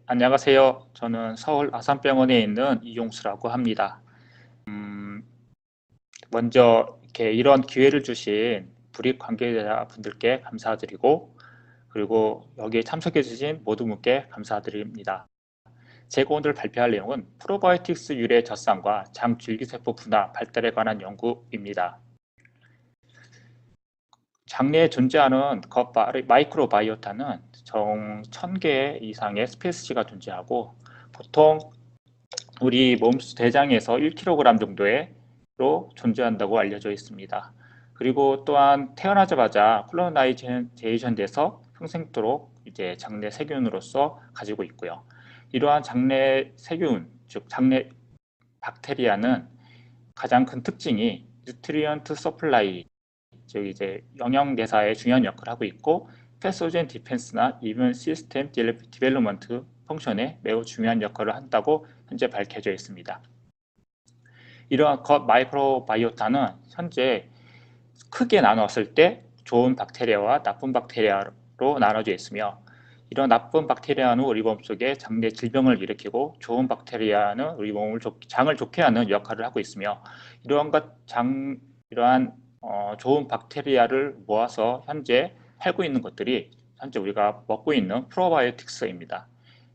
안녕하세요. 저는 서울 아산병원에 있는 이용수라고 합니다. 먼저 이렇게 이런 기회를 주신 불입 관계자분들께 감사드리고, 그리고 여기에 참석해 주신 모든 분께 감사드립니다. 제가 오늘 발표할 내용은 프로바이오틱스 유래 젖산과 장 줄기세포 분화 발달에 관한 연구입니다. 장내에 존재하는 마이크로바이오타는 총 1000개 이상의 스페시가 존재하고, 보통 우리 몸수 대장에서 1kg 정도로 존재한다고 알려져 있습니다. 그리고 또한 태어나자마자 콜로나이제이션 돼서 평생토록 이제 장내 세균으로서 가지고 있고요. 이러한 장내 세균, 즉 장내 박테리아는 가장 큰 특징이 뉴트리언트 서플라이, 즉 이제 영양 대사에 중요한 역할을 하고 있고, 패소젠 디펜스나 이뮨 시스템 디벨롭먼트 펑션에 매우 중요한 역할을 한다고 현재 밝혀져 있습니다. 이러한 마이크로바이오타는 현재 크게 나눴을 때 좋은 박테리아와 나쁜 박테리아로 나눠져 있으며, 이런 나쁜 바테리아는 우리 몸속에 장내 질병을 일으키고, 좋은 박테리아는 우리 장을 좋게 하는 역할을 하고 있으며, 이러한 좋은 박테리아를 모아서 현재 살고 있는 것들이 현재 우리가 먹고 있는 프로바이오틱스입니다.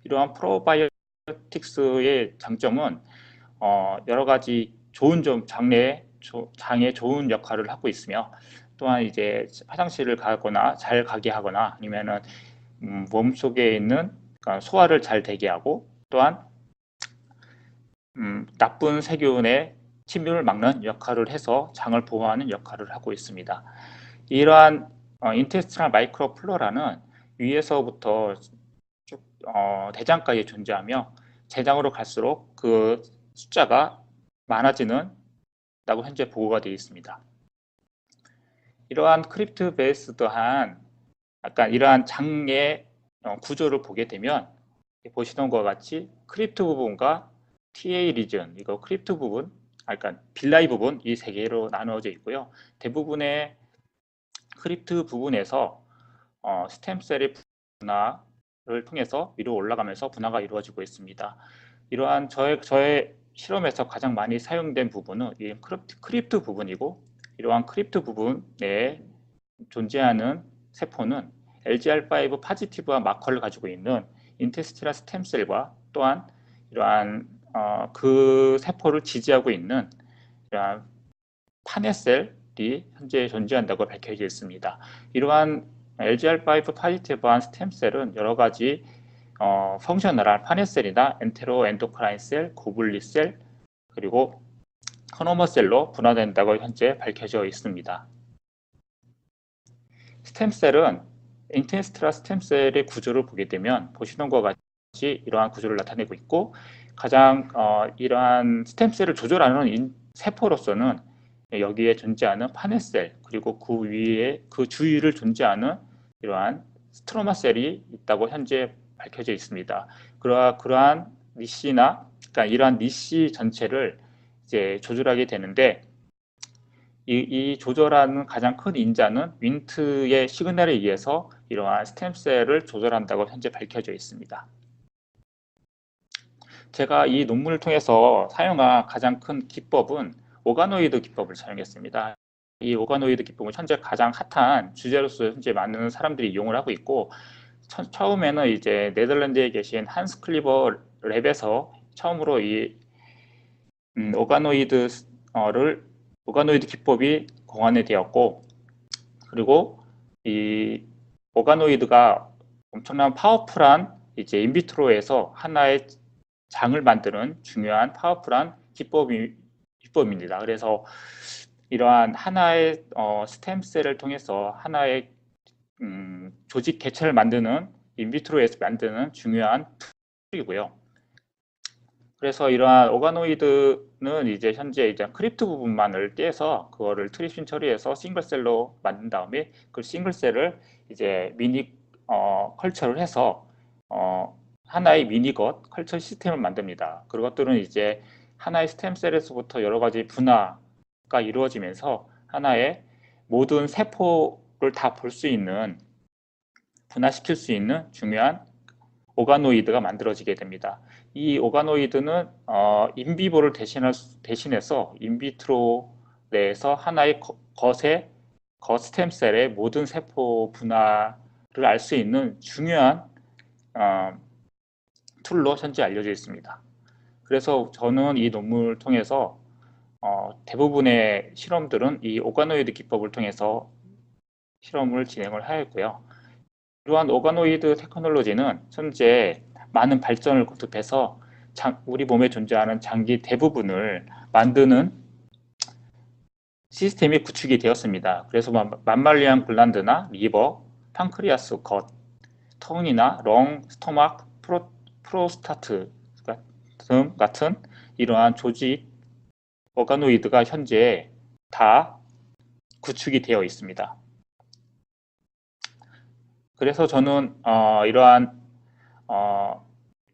이러한 프로바이오틱스의 장점은 여러 가지 좋은 점, 장에 좋은 역할을 하고 있으며, 또한 이제 화장실을 가거나 잘 가게 하거나, 아니면은 몸속에 있는, 그러니까 소화를 잘 되게 하고, 또한 나쁜 세균의 침입을 막는 역할을 해서 장을 보호하는 역할을 하고 있습니다. 이러한 인테스티널 마이크로플로라는 위에서부터 쭉 대장까지 존재하며, 대장으로 갈수록 그 숫자가 많아지는 다고 현재 보고가 되어 있습니다. 이러한 크립트 베이스드한 약간 이러한 장의 구조를 보게 되면, 보시는 것과 같이 크립트 부분과 TA 리전, 이거 크립트 부분, 그러니까 빌라이 부분, 이 세 개로 나누어져 있고요. 대부분의 크립트 부분에서 스템셀의 분화를 통해서 위로 올라가면서 분화가 이루어지고 있습니다. 이러한 저의 실험에서 가장 많이 사용된 부분은 이 크립트 부분이고, 이러한 크립트 부분 내에 존재하는 세포는 LGR5 파지티브한 마커를 가지고 있는 인테스티널 스템셀과, 또한 이러한 그 세포를 지지하고 있는 이러한 파네셀이 현재 존재한다고 밝혀져 있습니다. 이러한 LGR5 파지티브한 스템셀은 여러 가지 펑셔널한 파네셀이나 엔테로 엔도크라인 셀, 고블리 셀, 그리고 커노머셀로 분화된다고 현재 밝혀져 있습니다. 스템셀은 인테스트라 스템셀의 구조를 보게 되면 보시는 것과 같이 이러한 구조를 나타내고 있고, 가장 이러한 스템셀을 조절하는 세포로서는 여기에 존재하는 파네셀, 그리고 그 위에 그 주위를 존재하는 이러한 스트로마셀이 있다고 현재 밝혀져 있습니다. 그러한 니시나, 그러니까 이러한 니시 전체를 이제 조절하게 되는데, 이 조절하는 가장 큰 인자는 윈트의 시그널에 의해서 이러한 스템셀을 조절한다고 현재 밝혀져 있습니다. 제가 이 논문을 통해서 사용한 가장 큰 기법은 오가노이드 기법을 사용했습니다. 이 오가노이드 기법은 현재 가장 핫한 주제로서 현재 많은 사람들이 이용을 하고 있고, 처음에는 이제 네덜란드에 계신 한스 클리버 랩에서 처음으로 이 오가노이드 기법이 공안이 되었고, 그리고 이 오가노이드가 엄청난 파워풀한 이제 인비트로에서 하나의 장을 만드는 중요한 파워풀한 기법입니다. 그래서 이러한 하나의 스템셀을 통해서 하나의 조직 개체를 만드는, 인비트로에서 만드는 중요한 툴이고요. 그래서 이러한 오가노이드는 이제 현재 이제 크립트 부분만을 떼서 그거를 트리신 처리해서 싱글셀로 만든 다음에 그 싱글셀을 이제 미니 컬처를 해서 하나의 미니것 컬처 시스템을 만듭니다. 그것들은 이제 하나의 스템셀에서부터 여러 가지 분화가 이루어지면서 하나의 모든 세포를 다 볼 수 있는, 분화시킬 수 있는 중요한 오가노이드가 만들어지게 됩니다. 이 오가노이드는 인비보를 대신해서 인비트로 내에서 하나의 거스템셀의 모든 세포 분화를 알 수 있는 중요한 툴로 현재 알려져 있습니다. 그래서 저는 이 논문을 통해서 대부분의 실험들은 이 오가노이드 기법을 통해서 실험을 진행을 하였고요. 이러한 오가노이드 테크놀로지는 현재 많은 발전을 거듭해서 우리 몸에 존재하는 장기 대부분을 만드는 시스템이 구축이 되었습니다. 그래서 맘말리안 글란드나 리버, 판크리아스, 겉, 턱이나 렁, 스토막, 프로스타트 등 같은 이러한 조직 오가노이드가 현재 다 구축이 되어 있습니다. 그래서 저는 이러한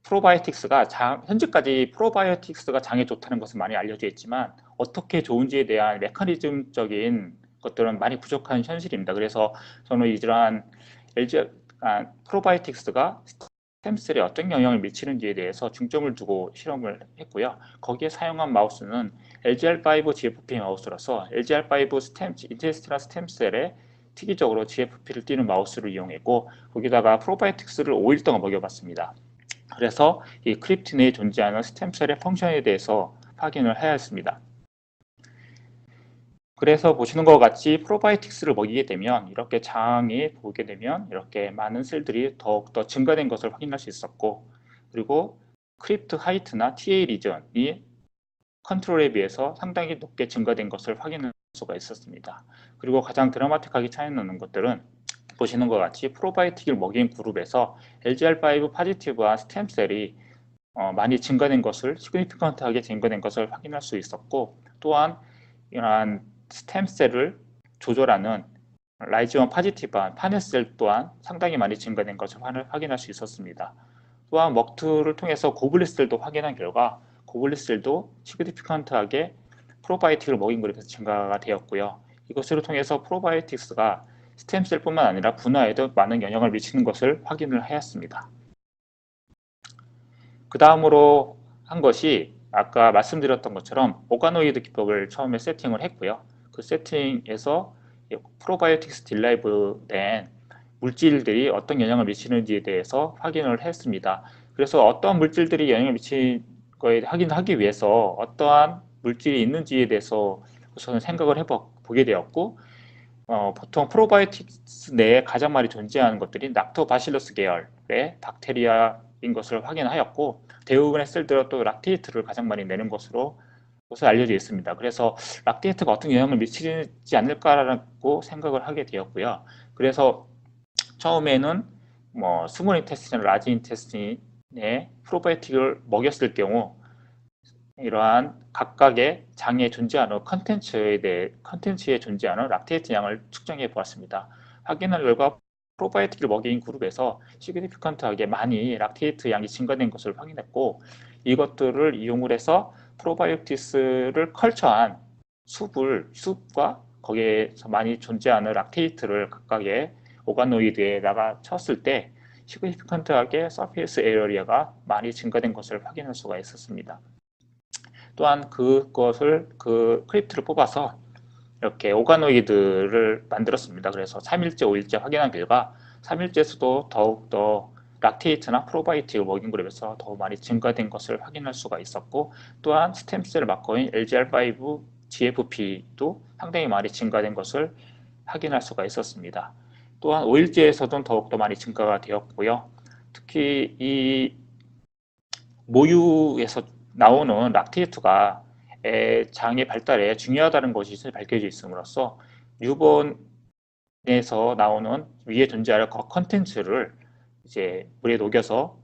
프로바이오틱스가 현재까지 프로바이오틱스가 장에 좋다는 것은 많이 알려져 있지만 어떻게 좋은지에 대한 메커니즘적인 것들은 많이 부족한 현실입니다. 그래서 저는 이러한 프로바이오틱스가 스템셀에 어떤 영향을 미치는지에 대해서 중점을 두고 실험을 했고요. 거기에 사용한 마우스는 LGR5 GFP 마우스라서 LGR5 인테스티널 스템셀에 특이적으로 GFP를 띄는 마우스를 이용했고 거기다가 프로바이오틱스를 5일 동안 먹여봤습니다. 그래서 이 크립틴 내에 존재하는 스템셀의 펑션에 대해서 확인을 해야 했습니다. 그래서 보시는 것 같이 프로바이오틱스를 먹이게 되면 이렇게 장에 보게 되면 이렇게 많은 셀들이 더욱더 증가된 것을 확인할 수 있었고 그리고 크립트 하이트나 TA 리전이 컨트롤에 비해서 상당히 높게 증가된 것을 확인할 수가 있었습니다. 그리고 가장 드라마틱하게 차이 나는 것들은 보시는 것 같이 프로바이오틱을 먹인 그룹에서 LGR5 포지티브한 스템셀이 많이 증가된 것을 시그니피컨트하게 증가된 것을 확인할 수 있었고 또한 이러한 스템셀을 조절하는 라이즈원 포지티브한 파넷셀 또한 상당히 많이 증가된 것을 확인할 수 있었습니다. 또한 먹투를 통해서 고블릿셀도 확인한 결과 고블릿셀도 시그니피컨트하게 프로바이오틱을 먹인 그룹에서 증가가 되었고요. 이것을 통해서 프로바이오틱스가 스템셀뿐만 아니라 분화에도 많은 영향을 미치는 것을 확인을 하였습니다. 그 다음으로 한 것이 아까 말씀드렸던 것처럼 오가노이드 기법을 처음에 세팅을 했고요. 그 세팅에서 프로바이오틱스 딜라이브 된 물질들이 어떤 영향을 미치는지에 대해서 확인을 했습니다. 그래서 어떠한 물질들이 영향을 미치는 거에 확인하기 위해서 어떠한 물질이 있는지에 대해서 우선 생각을 해보게 되었고 보통 프로바이오틱스 내에 가장 많이 존재하는 것들이 락토바실러스 계열의 박테리아인 것을 확인하였고 대부분의 셀들은 또 락테이트를 가장 많이 내는 것으로 알려져 있습니다. 그래서 락테이트가 어떤 영향을 미치지 않을까라고 생각을 하게 되었고요. 그래서 처음에는 스몰 인테스틴이나 라지 인테스틴에 프로바이오틱을 먹였을 경우 이러한 각각의 장에 존재하는 컨텐츠에 존재하는 락테이트 양을 측정해 보았습니다. 확인한 결과 프로바이오틱을 먹인 그룹에서 시그니피컨트하게 많이 락테이트 양이 증가된 것을 확인했고 이것들을 이용을 해서 프로바이오틱스를 컬처한 숲과 거기에서 많이 존재하는 락테이트를 각각의 오가노이드에다가 쳤을 때 시그니피컨트하게 서페이스 에어리아가 많이 증가된 것을 확인할 수가 있었습니다. 또한 그 크립트를 뽑아서 이렇게 오가노이드를 만들었습니다. 그래서 3일째, 5일째 확인한 결과 3일째에서도 더욱더 락테이트나 프로바이오틱을 먹인 그룹에서 더 많이 증가된 것을 확인할 수가 있었고 또한 스템셀 마커인 LGR5 GFP도 상당히 많이 증가된 것을 확인할 수가 있었습니다. 또한 5일째에서도 더욱더 많이 증가가 되었고요. 특히 이 모유에서 나오는 락테이트가 장의 발달에 중요하다는 것이 밝혀져 있음으로써 뉴본에서 나오는 위에 존재할 컨텐츠를 이제 물에 녹여서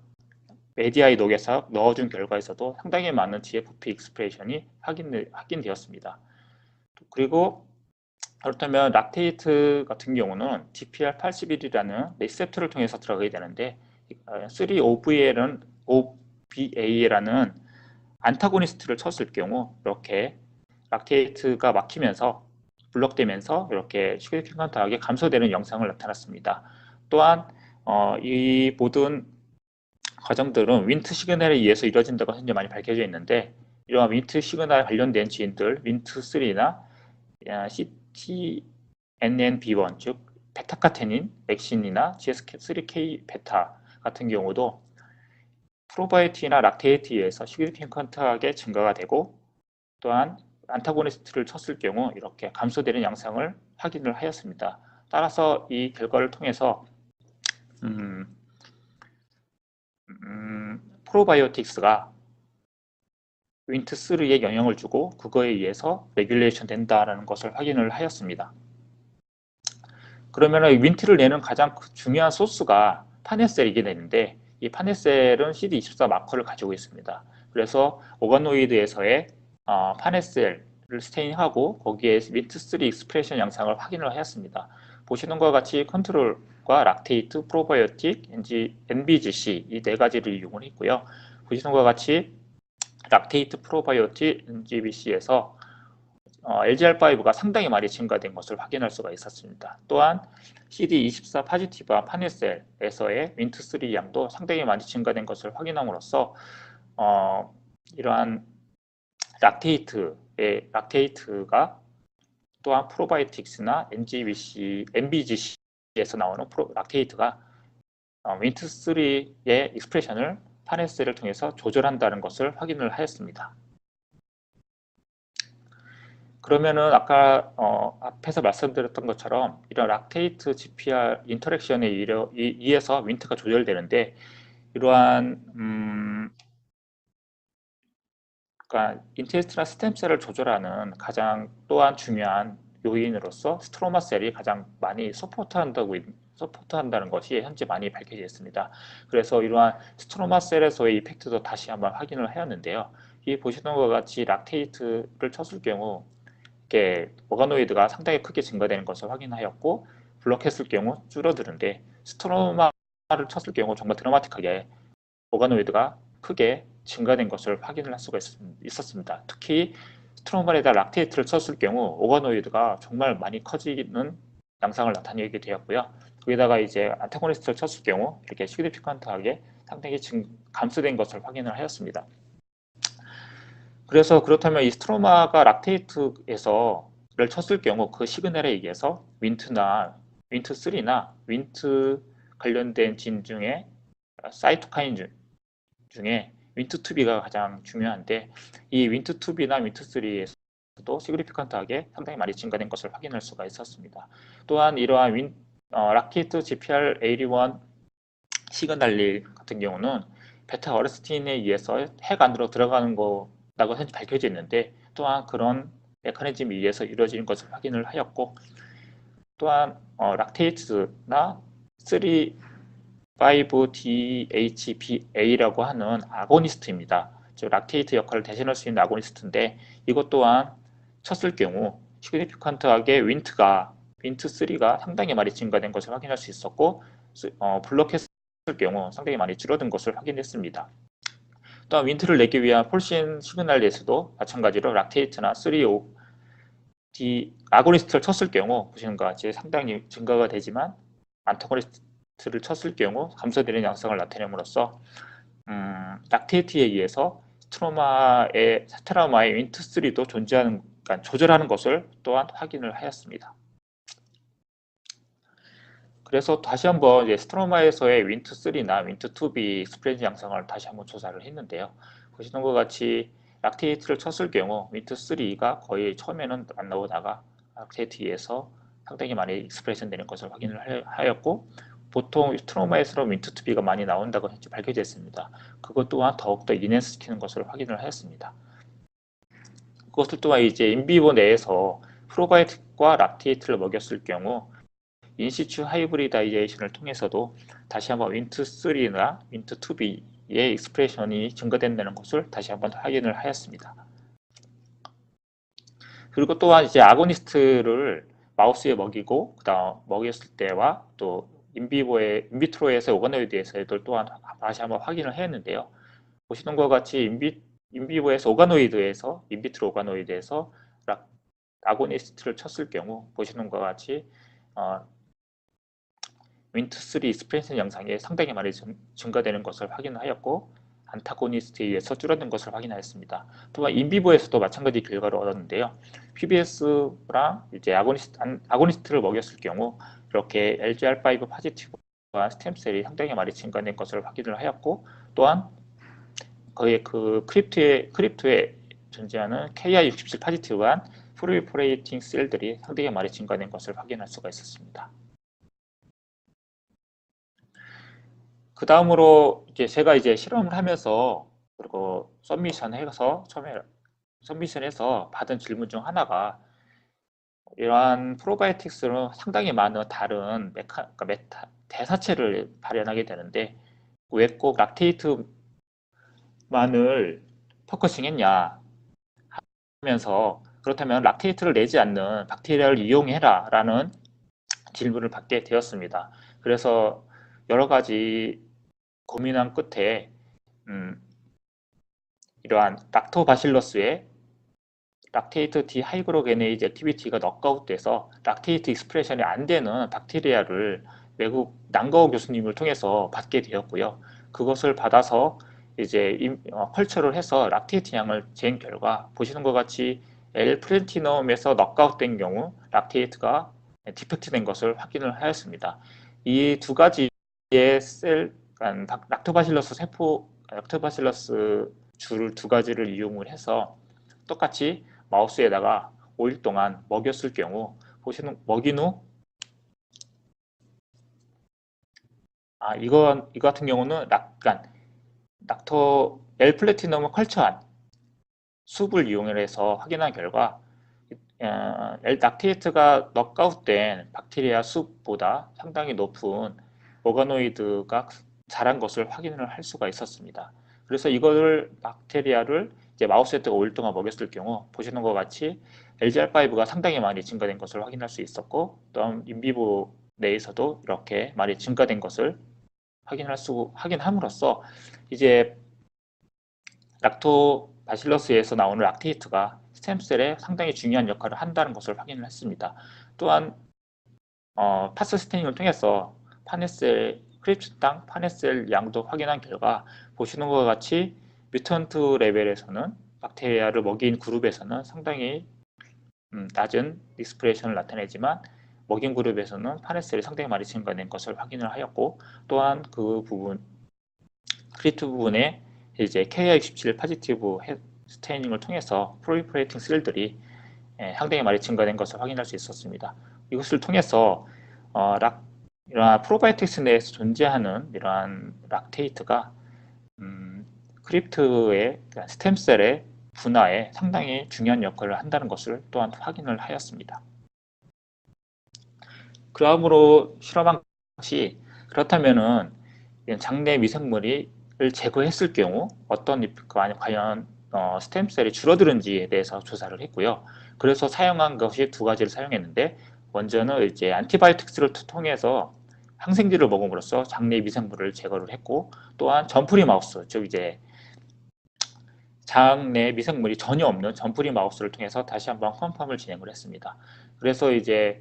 메디아에 녹여서 넣어준 결과에서도 상당히 많은 GFP 익스프레션이 확인되었습니다. 그리고 그렇다면 락테이트 같은 경우는 DPR81이라는 리셉터를 통해서 들어가게 되는데 3OVA라는 안타고니스트를 쳤을 경우 이렇게 락테이트가 막히면서 블럭되면서 이렇게 시그니피컨트하게 감소되는 영상을 나타났습니다. 또한 이 모든 과정들은 윈트 시그널에 의해서 이루어진다고 현재 많이 밝혀져 있는데, 이러한 윈트 시그널 관련된 지인들 윈트3나 CTNNB1 즉 베타카테닌, 렉신이나 GSK3K 베타 같은 경우도 프로바이오틱이나 락테이트에 의해서 시그니피컨트하게 증가가 되고, 또한 안타고니스트를 쳤을 경우 이렇게 감소되는 양상을 확인을 하였습니다. 따라서 이 결과를 통해서 프로바이오틱스가 윈트3에 영향을 주고 그거에 의해서 레귤레이션 된다는 것을 확인을 하였습니다. 그러면 윈트를 내는 가장 중요한 소스가 파네셀이게 되는데, 이 파네셀은 CD24 마커를 가지고 있습니다. 그래서 오가노이드에서의 파네셀을 스테인하고 거기에 윈트3 익스프레션 양상을 확인을 하였습니다. 보시는 것과 같이 컨트롤과 락테이트, 프로바이오틱, NBGC 이 네 가지를 이용을 했고요. 보시는 것과 같이 락테이트, 프로바이오틱, NGBC에서 LGR5가 상당히 많이 증가된 것을 확인할 수가 있었습니다. 또한 CD24 파지티브와 파네셀에서의 윈트3 양도 상당히 많이 증가된 것을 확인함으로써 이러한 락테이트가 또한 프로바이오틱스나 NBGC에서 나오는 락테이트가 윈트3의 익스프레션을 파네셀을 통해서 조절한다는 것을 확인을 하였습니다. 그러면은 아까 앞에서 말씀드렸던 것처럼 이런 락테이트 GPR 인터랙션에 의해서 윈트가 조절되는데, 이러한 그러니까 인테스트나 스템셀을 조절하는 가장 또한 중요한 요인으로서 스트로마셀이 가장 많이 서포트한다는 것이 현재 많이 밝혀져 있습니다. 그래서 이러한 스트로마셀에서의 이펙트도 다시 한번 확인을 하였는데요. 이 보시는 것과 같이 락테이트를 쳤을 경우 이렇게 오가노이드가 상당히 크게 증가되는 것을 확인하였고, 블록했을 경우 줄어드는데, 스트로마를 쳤을 경우 정말 드라마틱하게 오가노이드가 크게 증가된 것을 확인을 할 수가 있었습니다. 특히 스트로마에다 락테이트를 쳤을 경우 오가노이드가 정말 많이 커지는 양상을 나타내게 되었고요. 거기다가 이제 안타고니스트를 쳤을 경우 이렇게 시그니피컨트하게 상당히 감소된 것을 확인을 하였습니다. 그래서 그렇다면 이 스트로마가 락테이트에서를 쳤을 경우 그 시그널에 의해서 윈트3나 윈트 관련된 진 중에 사이토카인 중에 윈트2B가 가장 중요한데, 이 윈트2B나 윈트3에서도 시그니피컨트하게 상당히 많이 증가된 것을 확인할 수가 있었습니다. 또한 이러한 락테이트 GPR81 시그널 같은 경우는 베타 어레스틴에 의해서 핵 안으로 들어가는 거라고 현재 밝혀져 있는데, 또한 그런 메커니즘에 의해서 이루어지는 것을 확인을 하였고, 또한 락테이트나 5-DHBA라고 하는 아고니스트입니다. 즉 락테이트 역할을 대신할 수 있는 아고니스트인데, 이것 또한 쳤을 경우 시그니피컨트하게 윈트3가 상당히 많이 증가된 것을 확인할 수 있었고, 블록했을 경우 상당히 많이 줄어든 것을 확인했습니다. 또한 윈트를 내기 위한 폴신 시그널에서도 마찬가지로 락테이트나 3-5D 아고니스트를 쳤을 경우 보시는 것 같이 상당히 증가가 되지만, 안타고니스트를 쳤을 경우 감소되는 양상을 나타냄으로써 락테이트에 의해서 스트로마의 윈트3도 존재하는, 그러니까 조절하는 것을 또한 확인을 하였습니다. 그래서 다시 한번 스트로마에서의 윈트3나 윈트2B 익스프레션 양상을 다시 한번 조사를 했는데요. 보시는 것 같이 락테이트를 쳤을 경우 윈트3가 거의 처음에는 안 나오다가 락테이트에서 상당히 많이 익스프레션 되는 것을 확인을 하였고, 보통 스트로마에서 윈트2B가 많이 나온다고 현재 밝혀져 있습니다. 그것 또한 더욱더 인핸스시키는 것을 확인을 하였습니다. 그것을 또한 이제 인비보 내에서 프로바이오틱과 락테이트를 먹였을 경우 인시추 하이브리다이제이션을 통해서도 다시 한번 윈트3나 윈트2B의 익스프레션이 증가된다는 것을 다시 한번 확인을 하였습니다. 그리고 또한 이제 아고니스트를 마우스에 먹이고 그다음 먹였을 때와 또 인비트로에서 오가노이드에서도 또한 다시 한번 확인을 했는데요. 보시는 것과 같이 인비보에서 인비트로 오가노이드에서 아고니스트를 쳤을 경우 보시는 것과 같이 윈트3 익스프레션 영상이 상당히 많이 증가되는 것을 확인하였고 안타고니스트에 의해서 줄어든 것을 확인하였습니다. 또한 인비보에서도 마찬가지 결과를 얻었는데요. PBS랑 이제 아고니스트를 먹였을 경우 이렇게 LGR5 파지티브와 스템셀이 상당히 많이 증가된 것을 확인을 하였고 또한 거의 그 크립토에 존재하는 KI67 파지티브한 프로리퍼레이팅 셀들이 상당히 많이 증가된 것을 확인할 수가 있었습니다. 그 다음으로 이제 제가 이제 실험을 하면서 그리고 처음에 서미션해서 받은 질문 중 하나가 이러한 프로바이오틱스는 상당히 많은 다른 그러니까 대사체를 발현하게 되는데 왜 꼭 락테이트만을 포커싱 했냐 하면서 그렇다면 락테이트를 내지 않는 박테리아를 이용해라 라는 질문을 받게 되었습니다. 그래서 여러 가지 고민한 끝에 이러한 락토바실러스의 락테이트 디하이그로게네이즈 액티비티가 넉아웃돼서 락테이트 익스프레션이 안 되는 박테리아를 외국 난가오 교수님을 통해서 받게 되었고요. 그것을 받아서 이제 컬처를 해서 락테이트 양을 잰 결과 보시는 것 같이 L-플래티넘에서 넉아웃된 경우 락테이트가 디펙트 된 것을 확인을 하였습니다. 이 두 가지의 락토바실러스 줄을 두 가지를 이용을 해서 똑같이 마우스에다가 5일 동안 먹였을 경우 보시는 먹인 후 이거 같은 경우는 락토 L-플래티넘을 컬처한 숲을 이용해서 확인한 결과 락테이트가 넉아웃된 박테리아 숲보다 상당히 높은 오가노이드가 자란 것을 확인을 할 수가 있었습니다. 그래서 이거를 박테리아를 이제 마우스에다가 5일 동안 먹였을 경우 보시는 것 같이 LGR5가 상당히 많이 증가된 것을 확인할 수 있었고 또한 인비보 내에서도 이렇게 많이 증가된 것을 확인함으로써 이제 락토바실러스에서 나오는 락테이트가 스템셀에 상당히 중요한 역할을 한다는 것을 확인을 했습니다. 또한 파스 스테닝을 통해서 크립스당 파네셀 양도 확인한 결과 보시는 것과 같이 뮤턴트 레벨에서는 박테리아를 먹인 그룹에서는 상당히 낮은 익스프레션을 나타내지만 먹인 그룹에서는 파네셀이 상당히 많이 증가된 것을 확인을 하였고 또한 그 부분 크립트 부분에 이제 KI67 파지티브 스테이닝을 통해서 프로리퍼레이팅 셀들이 상당히 많이 증가된 것을 확인할 수 있었습니다. 이것을 통해서 이러한 프로바이오틱스 내에서 존재하는 이러한 락테이트가 크립트의 스템셀의 분화에 상당히 중요한 역할을 한다는 것을 또한 확인을 하였습니다. 그러므로 실험한 것이 그렇다면은 장내 미생물을 제거했을 경우 어떤 과연 스템셀이 줄어드는지에 대해서 조사를 했고요. 그래서 사용한 것이 두 가지를 사용했는데 먼저는 이제 안티바이오틱스를 통해서 항생제를 먹음으로써 장내 미생물을 제거를 했고 또한 점프리 마우스 즉 이제 장내 미생물이 전혀 없는 점프리 마우스를 통해서 다시 한번 컨펌을 진행을 했습니다. 그래서 이제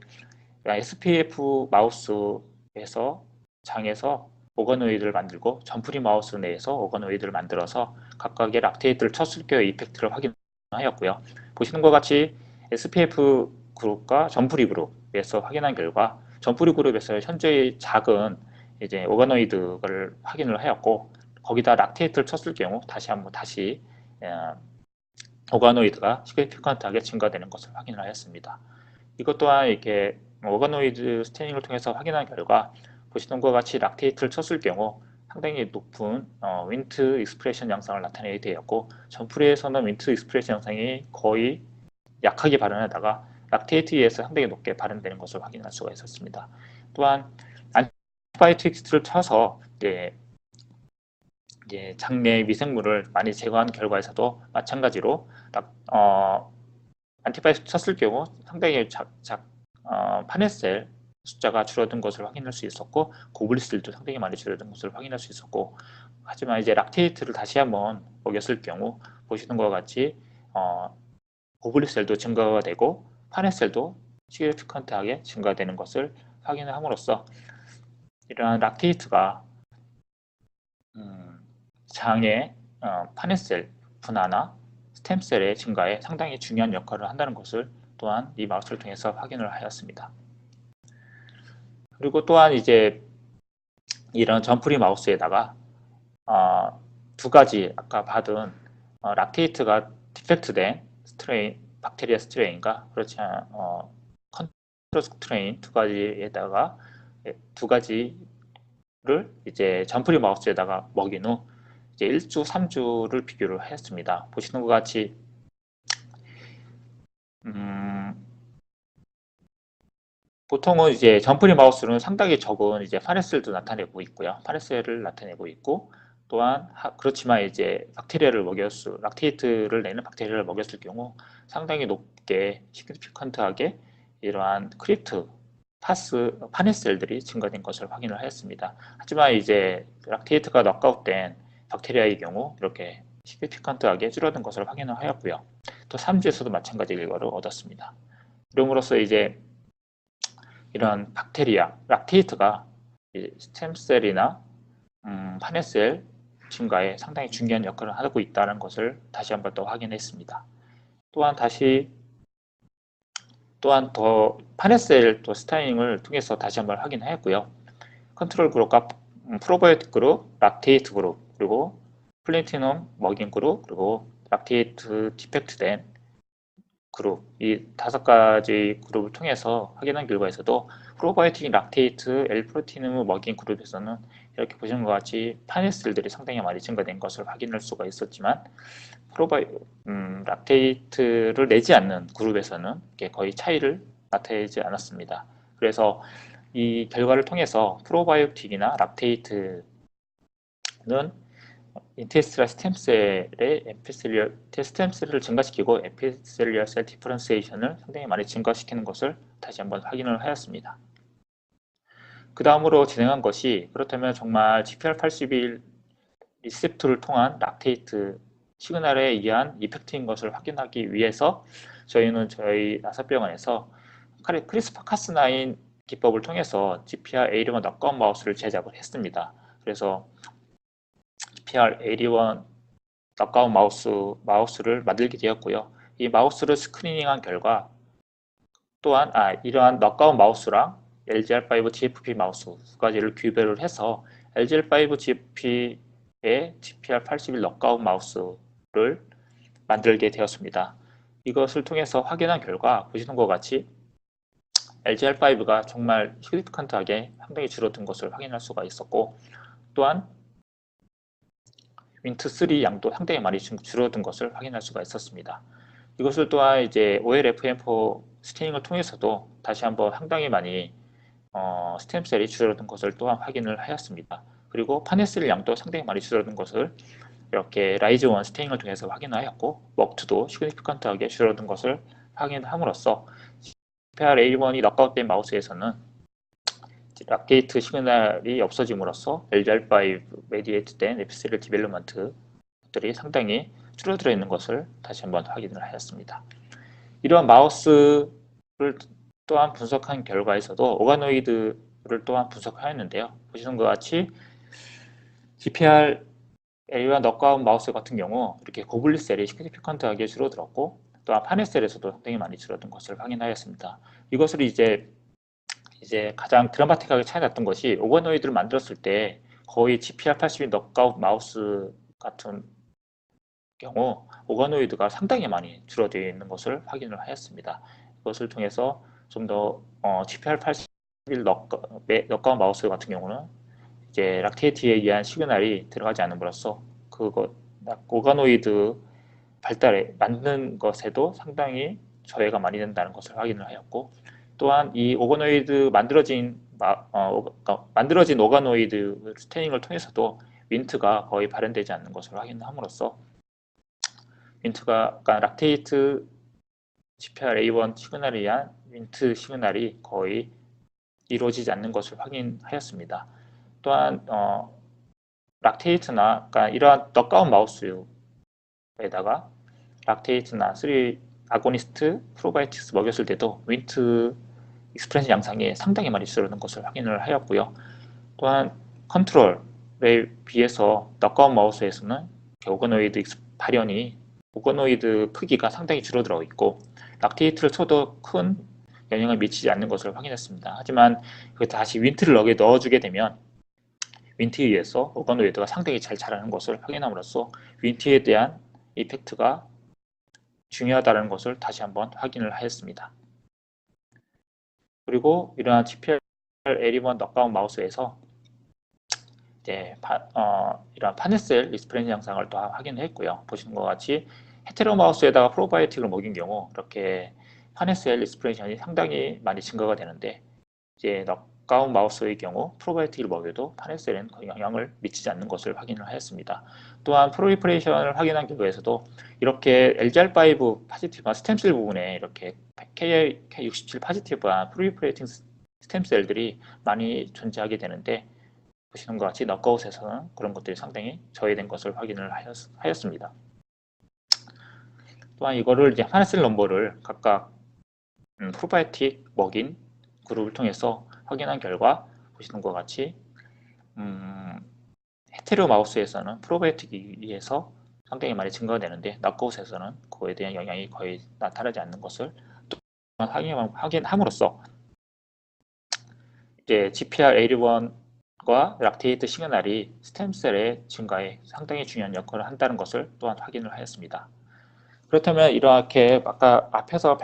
SPF 마우스에서 장에서 오가노이드를 만들고 점프리 마우스 내에서 오가노이드를 만들어서 각각의 락테이트를 쳤을 경우의 이펙트를 확인하였고요. 보시는 것 같이 SPF 그룹과 점프리 그룹에서 확인한 결과 점프리 그룹에서 현저히 작은 이제 오가노이드를 확인을 하였고 거기다 락테이트를 쳤을 경우 다시 오가노이드가 시그니피컨트하게 증가되는 것을 확인을 하였습니다. 이것 또한 이렇게 오가노이드 스테이닝을 통해서 확인한 결과 보시는 것과 같이 락테이트를 쳤을 경우 상당히 높은 윈트 익스프레션 양상을 나타내게 되었고 점프리에서는 윈트 익스프레션 양상이 거의 약하게 발현하다가 락테이트에 의해서 상당히 높게 발현되는 것을 확인할 수가 있었습니다. 또한 안티바이오틱스를 쳐서 이제 장내 미생물을 많이 제거한 결과에서도 마찬가지로 안티바이오틱 쳤을 경우 상당히 파네셀 숫자가 줄어든 것을 확인할 수 있었고 고블리셀도 상당히 많이 줄어든 것을 확인할 수 있었고 하지만 이제 락테이트를 다시 한번 먹였을 경우 보시는 것과 같이 고블리셀도 증가가 되고 파네셀도 시그니피컨트하게 증가되는 것을 확인을 함으로써 이러한 락테이트가 장의 파네셀 분화나 스템셀의 증가에 상당히 중요한 역할을 한다는 것을 또한 이 마우스를 통해서 확인을 하였습니다. 그리고 또한 이제 이런 점프리 마우스에다가 두 가지 아까 받은 락테이트가 디펙트된 스트레인, 박테리아 스트레인과 그렇지 않은 컨트롤 스트레인 두 가지에다가 두 가지를 이제 점프리 마우스에다가 먹인 후 이제 1주, 3주를 비교를 하였습니다. 보시는 것 같이 보통은 이제 점프리 마우스는 상당히 적은 이제 파레셀도 나타내고 있고요. 파레셀을 나타내고 있고 또한 그렇지만 이제 락테이트를 내는 박테리아를 먹였을 경우 상당히 높게 시그니피컨트하게 이러한 크립트 파네셀들이 증가된 것을 확인을 하였습니다. 하지만 이제 락테이트가 넉아웃된 박테리아의 경우 이렇게 시그니피컨트하게 줄어든 것을 확인을 하였고요. 또 3주에서도 마찬가지 결과를 얻었습니다. 이름으로써 이제 이런 박테리아, 락테이트가 스템셀이나 파네셀 증가에 상당히 중요한 역할을 하고 있다는 것을 다시 한번 더 확인했습니다. 또한 더 파네셀 또 스타이닝을 통해서 다시 한번 확인하였고요. 컨트롤 그룹과 프로바이오틱 그룹, 락테이트 그룹, 그리고 플래티넘 먹인 그룹, 그리고 락테이트 디펙트된 그룹, 이 5가지 그룹을 통해서 확인한 결과에서도 프로바이오틱, 락테이트, L-프로틴을 먹인 그룹에서는 이렇게 보시는 것 같이 파네셀들이 상당히 많이 증가된 것을 확인할 수가 있었지만 락테이트를 내지 않는 그룹에서는 거의 차이를 나타내지 않았습니다. 그래서 이 결과를 통해서 프로바이오틱이나 락테이트는 인테스트라 스템셀의 스템셀을 증가시키고 에피셀리얼 셀 디퍼런시에이션을 상당히 많이 증가시키는 것을 다시 한번 확인을 하였습니다. 그 다음으로 진행한 것이 그렇다면 정말 GPR81 리셉터를 통한 락테이트 시그널에 의한 이펙트인 것을 확인하기 위해서 저희는 저희 나사병원에서 크리스파카스9 기법을 통해서 GPR81 넉아웃 마우스를 제작을 했습니다. 그래서 GPR81 넉아웃 마우스를 만들게 되었고요. 이 마우스를 스크리닝한 결과 또한 이러한 넉아웃 마우스랑 LGR5 GFP 마우스 두 가지를 규별을 해서 LGR5 GFP의 GPR81 넉아웃 마우스를 만들게 되었습니다. 이것을 통해서 확인한 결과 보시는 것 같이 LGR5가 정말 시그니피컨트하게 상당히 줄어든 것을 확인할 수가 있었고 또한 윈트3 양도 상당히 많이 줄어든 것을 확인할 수가 있었습니다. 이것을 또한 이제 OLFM4 스캐닝을 통해서도 다시 한번 상당히 많이 스템셀이 줄어든 것을 또한 확인을 하였습니다. 그리고 파네셀 양도 상당히 많이 줄어든 것을 이렇게 라이즈1 스캐닝을 통해서 확인하였고 먹투도 시그니피컨트하게 줄어든 것을 확인함으로써 GPR81이 넉아웃된 마우스에서는 락테이트 시그널이 없어짐으로써 LGR5 메디에이트된 에피셀 디벨롭먼트들이 상당히 줄어들어 있는 것을 다시 한번 확인을 하였습니다. 이러한 마우스를 또한 분석한 결과에서도 오가노이드를 또한 분석하였는데요. 보시는 것 같이 GPR-A와 넉아웃 마우스 같은 경우 이렇게 고블리셀이 시그니피컨트하게 줄어들었고 또한 파네셀에서도 상당히 많이 줄어든 것을 확인하였습니다. 이것을 이제 가장 드라마틱하게 차이 났던 것이 오가노이드를 만들었을 때 거의 GPR-82 넉아웃 마우스 같은 경우 오가노이드가 상당히 많이 줄어들어 있는 것을 확인을 하였습니다. 이것을 통해서 좀 더 GPR-81 넉아웃 마우스 같은 경우는 이제 락테이트에 의한 시그널이 들어가지 않음으로써 오가노이드 발달에 만드는 것에도 상당히 저해가 많이 된다는 것을 확인을 하였고 또한 이 오가노이드 만들어진 오가노이드 스캐닝을 통해서도 윈트가 거의 발현되지 않는 것을 확인함으로써 윈트가 락테이트 GPR-A1 시그널에 의한 윈트 시그널이 거의 이루어지지 않는 것을 확인하였습니다. 또한 락테이트나 이러한 넉아웃 마우스에다가 락테이트나 3 아고니스트 프로바이오틱스 먹였을 때도 윈트 익스프레션 양상이 상당히 많이 줄어든 것을 확인을 하였고요. 또한 컨트롤에 비해서 너가운 마우스에서는 오거노이드 발현이 오거노이드 크기가 상당히 줄어들어 있고 락테이트를 쳐도 큰 영향을 미치지 않는 것을 확인했습니다. 하지만 다시 윈트를 넣어주게 되면 윈트에 의해서 오거노이드가 상당히 잘 자라는 것을 확인함으로써 윈트에 대한 이펙트가 중요하다는 것을 다시 한번 확인을 하였습니다. 그리고 이러한 GPL L1 넉다운 마우스에서 이제 이런 파네셀 리스프렌 양상을 또 확인했고요. 보시는 것 같이 헤테로 마우스에다가 프로바이오틱을 먹인 경우 이렇게 파네셀 리스프레션이 상당히 많이 증가가 되는데 이제 넉다운 마우스의 경우 프로바이오틱을 먹여도 파네셀은 거의 영향을 미치지 않는 것을 확인을 하였습니다. 또한 프로리퍼레이션을 확인한 결과에서도 이렇게 LGR5 파지티브한 스템셀 부분에 이렇게 K67 파지티브한 프로리퍼레이팅 스템셀들이 많이 존재하게 되는데 보시는 것 같이 넉아웃에서는 그런 것들이 상당히 저해된 것을 확인을 하였습니다. 또한 이거를 이제 파네셀 넘버를 각각 프로바이오틱 먹인 그룹을 통해서 확인한 결과 보시는 것 같이 헤테로 마우스에서는 프로바이오틱에 의해서 상당히 많이 증가가 되는데 넉아웃에서는 그에 대한 영향이 거의 나타나지 않는 것을 또한 확인함으로써 이제 GPR81과 락테이트 시그널이 스템셀의 증가에 상당히 중요한 역할을 한다는 것을 또한 확인을 하였습니다. 그렇다면 이렇게 아까 앞에서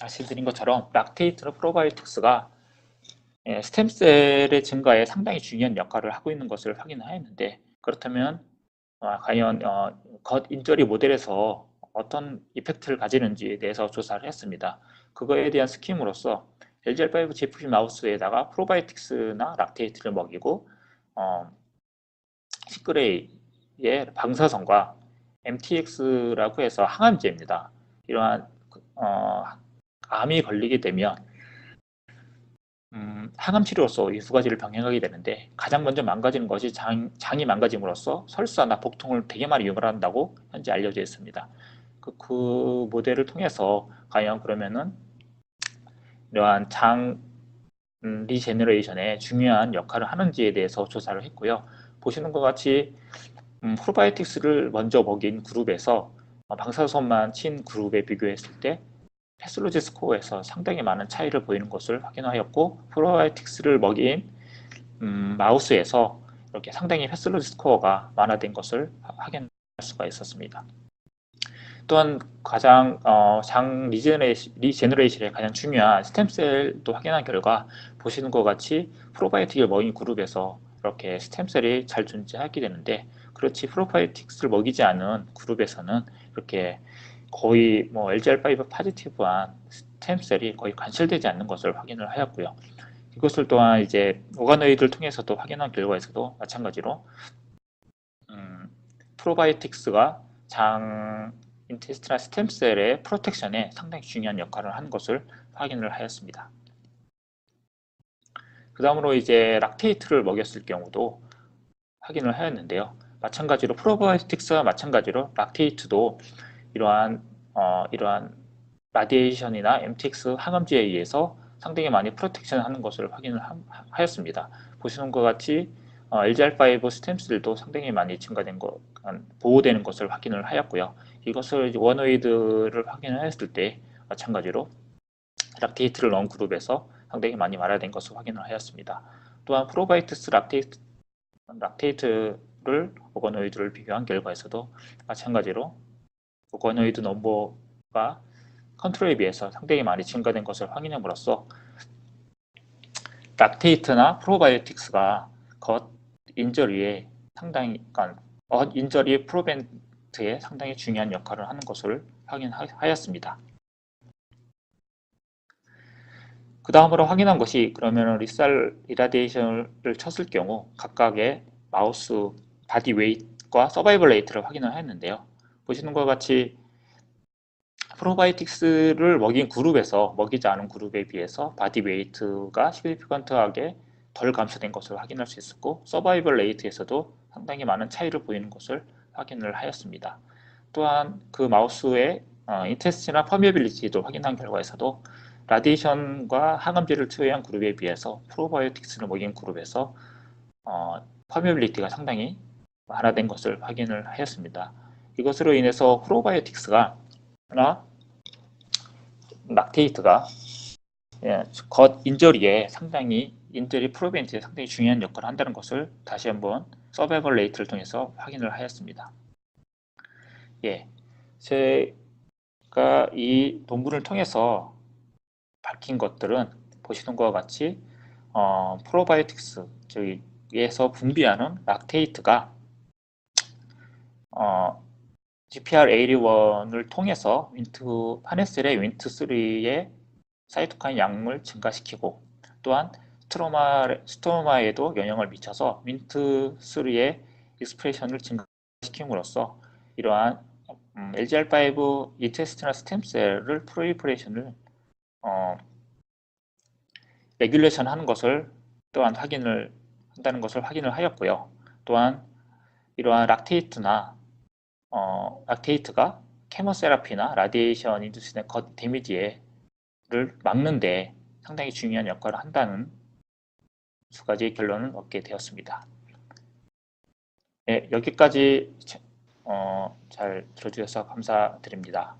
말씀드린 것처럼 락테이트나 프로바이오틱스가 스템셀의 증가에 상당히 중요한 역할을 하고 있는 것을 확인하였는데 그렇다면 과연 겉 인저리 모델에서 어떤 이펙트를 가지는지에 대해서 조사를 했습니다. 그거에 대한 스킴으로서 LGR5 GFP 마우스에다가 프로바이오틱스나 락테이트를 먹이고 시그레이의 방사선과 MTX라고 해서 항암제입니다. 이러한 암이 걸리게 되면 항암 치료로서 이 두 가지를 병행하게 되는데 가장 먼저 망가지는 것이 장이 망가짐으로써 설사나 복통을 되게 많이 유발한다고 현재 알려져 있습니다. 그 모델을 통해서 과연 그러면은 이러한 장 리제너레이션에 중요한 역할을 하는지에 대해서 조사를 했고요. 보시는 것 같이 프로바이오틱스를 먼저 먹인 그룹에서 방사선만 친 그룹에 비교했을 때 패솔로지 스코어에서 상당히 많은 차이를 보이는 것을 확인하였고 프로바이오틱스를 먹인 마우스에서 이렇게 상당히 패솔로지 스코어가 완화된 것을 확인할 수가 있었습니다. 또한 가장 장 리제너레이션의 가장 중요한 스템셀도 확인한 결과 보시는 것 같이 프로바이오틱을 먹인 그룹에서 이렇게 스템셀이 잘 존재하게 되는데 그렇지 프로바이오틱스를 먹이지 않은 그룹에서는 이렇게 거의 뭐 LGR5 파지티브한 스템셀이 거의 관찰되지 않는 것을 확인을 하였고요. 이것을 또한 이제 오가노이드를 통해서도 확인한 결과에서도 마찬가지로 프로바이오틱스가 장 인테스트나 스템셀의 프로텍션에 상당히 중요한 역할을 하는 것을 확인을 하였습니다. 그 다음으로 이제 락테이트를 먹였을 경우도 확인을 하였는데요. 마찬가지로 프로바이오틱스와 마찬가지로 락테이트도 이러한 라디에이션이나 MTX 항암제에 의해서 상당히 많이 프로텍션 하는 것을 확인을 하였습니다. 보시는 것 같이 LGR5 스템셀도 상당히 많이 증가된 것, 보호되는 것을 확인을 하였고요. 이것을 원오이드를 확인을 했을 때 마찬가지로 락테이트를 넣은 그룹에서 상당히 많이 완화된 것을 확인을 하였습니다. 또한 프로바이오틱스 락테이트를 오거노이드를 비교한 결과에서도 마찬가지로 오거노이드 넘버가 컨트롤에 비해서 상당히 많이 증가된 것을 확인함으로써 락테이트나 프로바이오틱스가 겉 인저리에 상당히 인저리 프로벤트에 상당히 중요한 역할을 하는 것을 확인하였습니다. 그 다음으로 확인한 것이 그러면 리살 이라디에이션을 쳤을 경우 각각의 마우스 바디 웨이트과 서바이벌 레이트를 확인을 했는데요. 보시는 것 같이 프로바이오틱스를 먹인 그룹에서 먹이지 않은 그룹에 비해서 바디 웨이트가 시그니피컨트하게 덜 감소된 것을 확인할 수 있었고 서바이벌 레이트에서도 상당히 많은 차이를 보이는 것을 확인을 하였습니다. 또한 그 마우스의 인테스티나 퍼미어빌리티도 확인한 결과에서도 라디에이션과 항암제를 투여한 그룹에 비해서 프로바이오틱스를 먹인 그룹에서 퍼미빌리티가 상당히 완화된 것을 확인을 하였습니다. 이것으로 인해서 프로바이오틱스가 락테이트가 겉 인저리 프로벤트에 상당히 중요한 역할을 한다는 것을 다시 한번 서바이벌 레이트를 통해서 확인을 하였습니다. 예, 제가 이 논문을 통해서 밝힌 것들은 보시는 것과 같이 프로바이오틱스 에서 분비하는 락테이트가 GPR81을 통해서 파네셀의 윈트3의 사이토카인 양을 증가시키고 또한 스토마에도 영향을 미쳐서 윈트3의 익스프레션을 증가시킴으로써 이러한 LGR5 인테스티널 스템셀을 프로리퍼레이션을 레귤레이션 하는 것을 또한 확인을 한다는 것을 확인을 하였고요. 또한 이러한 락테이트가 케모세라피나 라디에이션 인듀스된 겉 데미지를 막는데 상당히 중요한 역할을 한다는 두 가지 결론을 얻게 되었습니다. 네, 여기까지 잘 들어주셔서 감사드립니다.